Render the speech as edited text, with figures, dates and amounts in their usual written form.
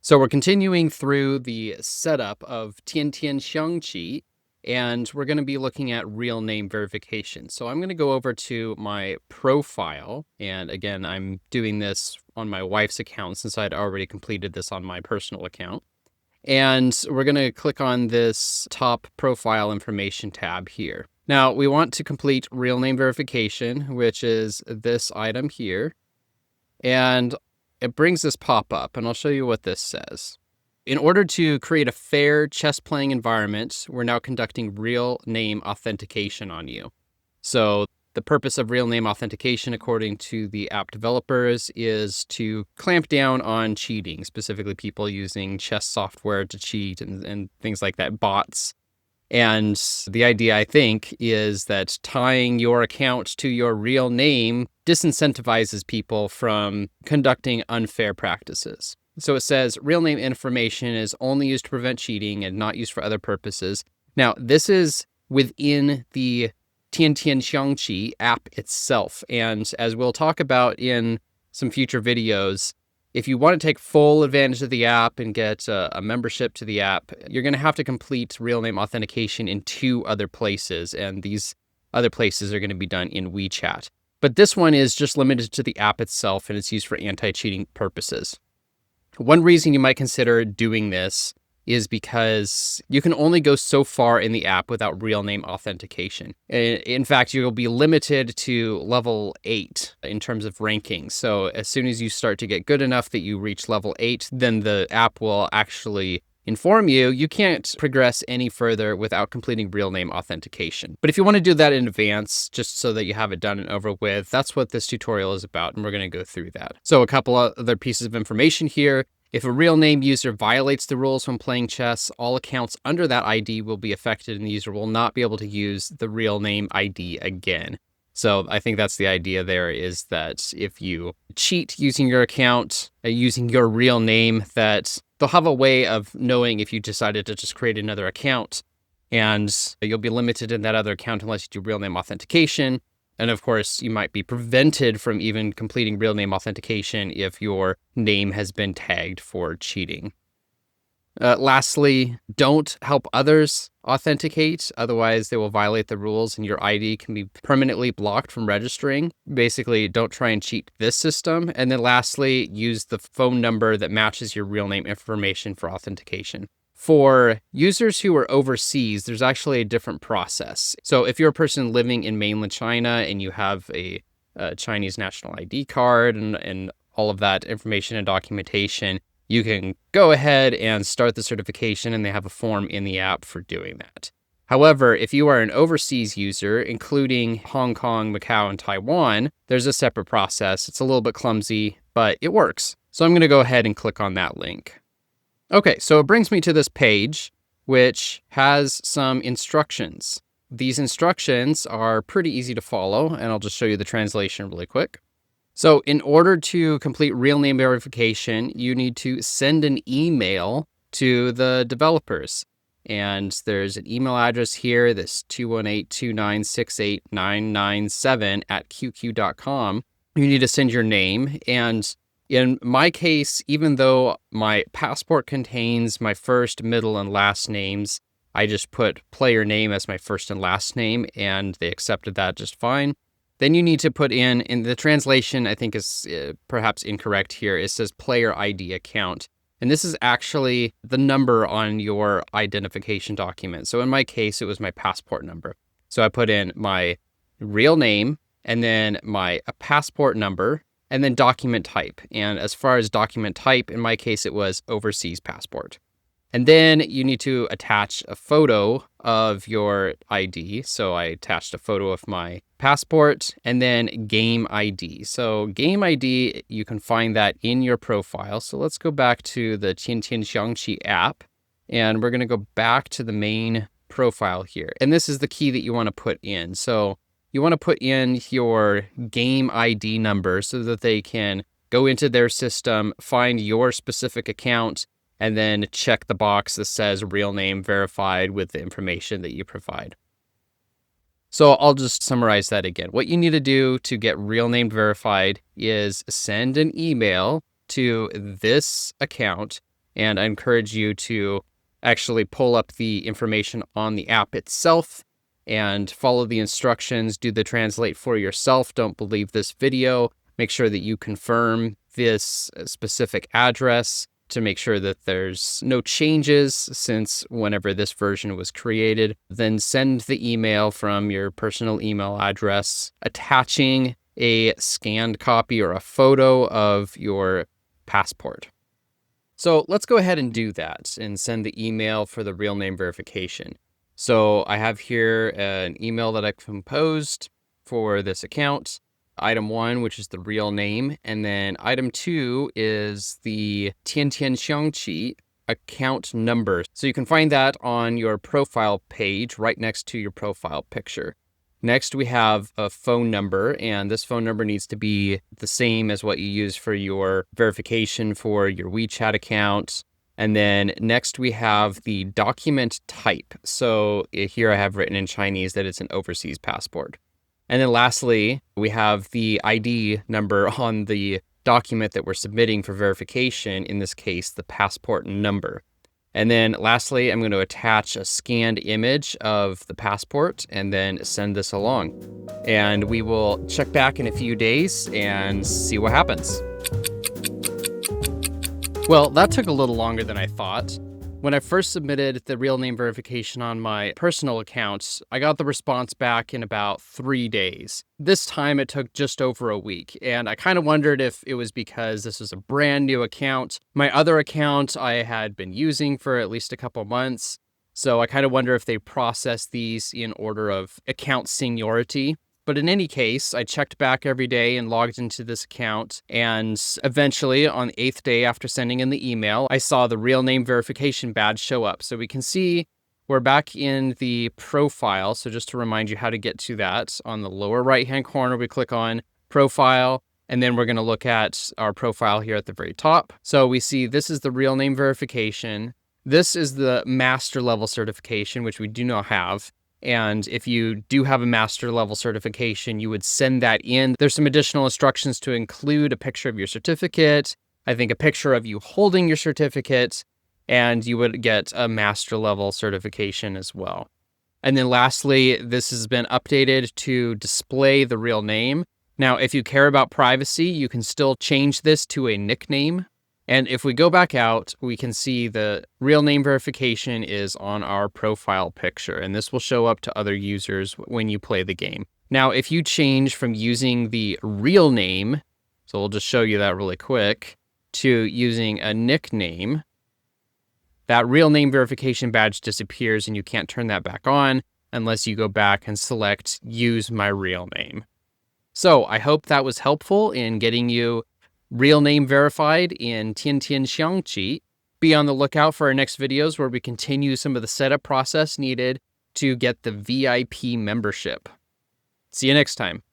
So we're continuing through the setup of Tiantian Xiangqi, and we're going to be looking at real name verification. So I'm going to go over to my profile. And again, I'm doing this on my wife's account since I'd already completed this on my personal account. And we're going to click on this top profile information tab here. Now we want to complete real name verification, which is this item here. And it brings this pop-up, and I'll show you what this says. In order to create a fair chess playing environment, we're now conducting real name authentication on you. So the purpose of real name authentication, according to the app developers, is to clamp down on cheating, specifically people using chess software to cheat and things like that, bots. And the idea, I think, is that tying your account to your real name disincentivizes people from conducting unfair practices. So it says real name information is only used to prevent cheating and not used for other purposes. Now, this is within the Tiantian Xiangqi app itself. And as we'll talk about in some future videos, if you want to take full advantage of the app and get a membership to the app, you're going to have to complete real name authentication in 2 other places. And these other places are going to be done in WeChat. But this one is just limited to the app itself, and it's used for anti-cheating purposes. One reason you might consider doing this is because you can only go so far in the app without real name authentication. In fact, you'll be limited to level 8 in terms of ranking. So as soon as you start to get good enough that you reach level 8, then the app will actually inform you can't progress any further without completing real name authentication. But if you want to do that in advance, just so that you have it done and over with, that's what this tutorial is about, and we're going to go through that. So a couple of other pieces of information here. If a real name user violates the rules when playing chess, all accounts under that ID will be affected and the user will not be able to use the real name ID again. So I think that's the idea there, is that if you cheat using your account, using your real name, that they'll have a way of knowing if you decided to just create another account, and you'll be limited in that other account unless you do real name authentication. And of course, you might be prevented from even completing real name authentication if your name has been tagged for cheating. Lastly, don't help others authenticate. Otherwise, they will violate the rules and your ID can be permanently blocked from registering. Basically, don't try and cheat this system. And then lastly, use the phone number that matches your real name information for authentication. For users who are overseas, there's actually a different process. So if you're a person living in mainland China and you have a Chinese national ID card and all of that information and documentation, you can go ahead and start the certification, and they have a form in the app for doing that. However, if you are an overseas user, including Hong Kong, Macau, and Taiwan, there's a separate process. It's a little bit clumsy, but it works. So I'm going to go ahead and click on that link. Okay, so it brings me to this page, which has some instructions. These instructions are pretty easy to follow, and I'll just show you the translation really quick. So in order to complete real name verification, you need to send an email to the developers. And there's an email address here, this 218-296-8997@qq.com. You need to send your name. And in my case, even though my passport contains my first, middle, and last names, I just put player name as my first and last name, and they accepted that just fine. Then you need to put in the translation, I think is perhaps incorrect here. It says player ID account. And this is actually the number on your identification document. So in my case, it was my passport number. So I put in my real name and then my passport number and then document type. And as far as document type, in my case, it was overseas passport. And then you need to attach a photo of your ID. So I attached a photo of my passport and then game ID. So game ID, you can find that in your profile. So let's go back to the Tiantian Xiangqi app, and we're going to go back to the main profile here. And this is the key that you want to put in. So you want to put in your game ID number so that they can go into their system, find your specific account, and then check the box that says real name verified with the information that you provide. So I'll just summarize that again. What you need to do to get real name verified is send an email to this account And I encourage you to actually pull up the information on the app itself and follow the instructions, do the translate for yourself. Don't believe this video. Make sure that you confirm this specific address to make sure that there's no changes since whenever this version was created. Then send the email from your personal email address attaching a scanned copy or a photo of your passport. So let's go ahead and do that and send the email for the real name verification. So I have here an email that I composed for this account. Item 1, which is the real name, and then item 2 is the Tiantian Xiangqi account number. So you can find that on your profile page right next to your profile picture. Next, we have a phone number, and this phone number needs to be the same as what you use for your verification for your WeChat account. And then next we have the document type. So here I have written in Chinese that it's an overseas passport. And then lastly, we have the ID number on the document that we're submitting for verification, in this case, the passport number. And then lastly, I'm going to attach a scanned image of the passport and then send this along. And we will check back in a few days and see what happens. Well, that took a little longer than I thought. When I first submitted the real name verification on my personal accounts, I got the response back in about 3 days. This time it took just over a week, and I kind of wondered if it was because this was a brand new account. My other account I had been using for at least a couple months, so I kind of wonder if they processed these in order of account seniority. But in any case, I checked back every day and logged into this account. And eventually, on the 8th day after sending in the email, I saw the real name verification badge show up. So we can see we're back in the profile. So just to remind you how to get to that, on the lower right-hand corner, we click on Profile. And then we're going to look at our profile here at the very top. So we see this is the real name verification. This is the master level certification, which we do not have. And if you do have a master level certification, you would send that in. There's some additional instructions to include a picture of your certificate, I think a picture of you holding your certificate, and you would get a master level certification as well. And then lastly, this has been updated to display the real name. Now, if you care about privacy, you can still change this to a nickname. And if we go back out, we can see the real name verification is on our profile picture, and this will show up to other users when you play the game. Now, if you change from using the real name, so we'll just show you that really quick, to using a nickname, that real name verification badge disappears and you can't turn that back on unless you go back and select use my real name. So I hope that was helpful in getting you real name verified in Tiantian Xiangqi. Be on the lookout for our next videos where we continue some of the setup process needed to get the VIP membership. See you next time.